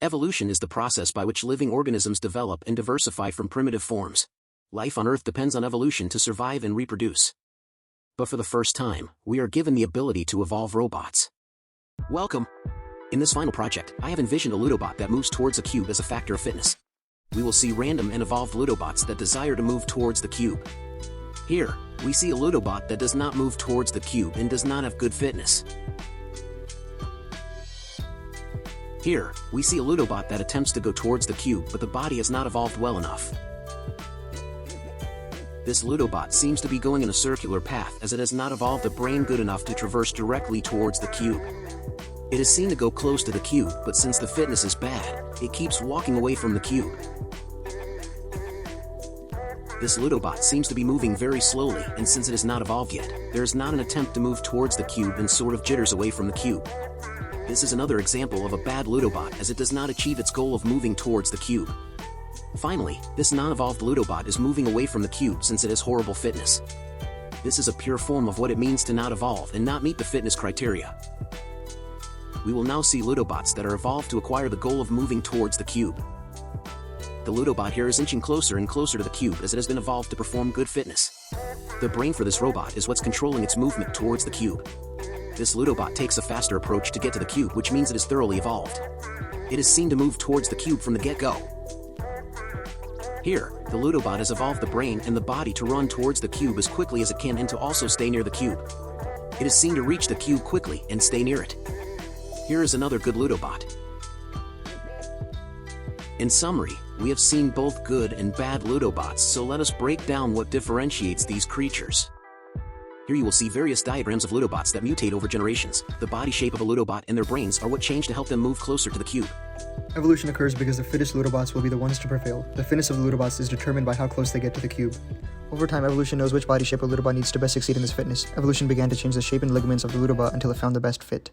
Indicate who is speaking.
Speaker 1: Evolution is the process by which living organisms develop and diversify from primitive forms. Life on Earth depends on evolution to survive and reproduce. But for the first time, we are given the ability to evolve robots. Welcome! In this final project, I have envisioned a Ludobot that moves towards a cube as a factor of fitness. We will see random and evolved Ludobots that desire to move towards the cube. Here, we see a Ludobot that does not move towards the cube and does not have good fitness. Here, we see a Ludobot that attempts to go towards the cube but the body has not evolved well enough. This Ludobot seems to be going in a circular path as it has not evolved a brain good enough to traverse directly towards the cube. It is seen to go close to the cube, but since the fitness is bad, it keeps walking away from the cube. This Ludobot seems to be moving very slowly, and since it is not evolved yet, there is not an attempt to move towards the cube and sort of jitters away from the cube. This is another example of a bad Ludobot as it does not achieve its goal of moving towards the cube. Finally, this non-evolved Ludobot is moving away from the cube since it has horrible fitness. This is a pure form of what it means to not evolve and not meet the fitness criteria. We will now see Ludobots that are evolved to acquire the goal of moving towards the cube. The Ludobot here is inching closer and closer to the cube as it has been evolved to perform good fitness. The brain for this robot is what's controlling its movement towards the cube. This Ludobot takes a faster approach to get to the cube, which means it is thoroughly evolved. It is seen to move towards the cube from the get-go. Here, the Ludobot has evolved the brain and the body to run towards the cube as quickly as it can and to also stay near the cube. It is seen to reach the cube quickly and stay near it. Here is another good Ludobot. In summary, we have seen both good and bad Ludobots, so let us break down what differentiates these creatures. Here you will see various diagrams of Ludobots that mutate over generations. The body shape of a Ludobot and their brains are what change to help them move closer to the cube.
Speaker 2: Evolution occurs because the fittest Ludobots will be the ones to prevail. The fitness of the Ludobots is determined by how close they get to the cube. Over time, evolution knows which body shape a Ludobot needs to best succeed in this fitness. Evolution began to change the shape and ligaments of the Ludobot until it found the best fit.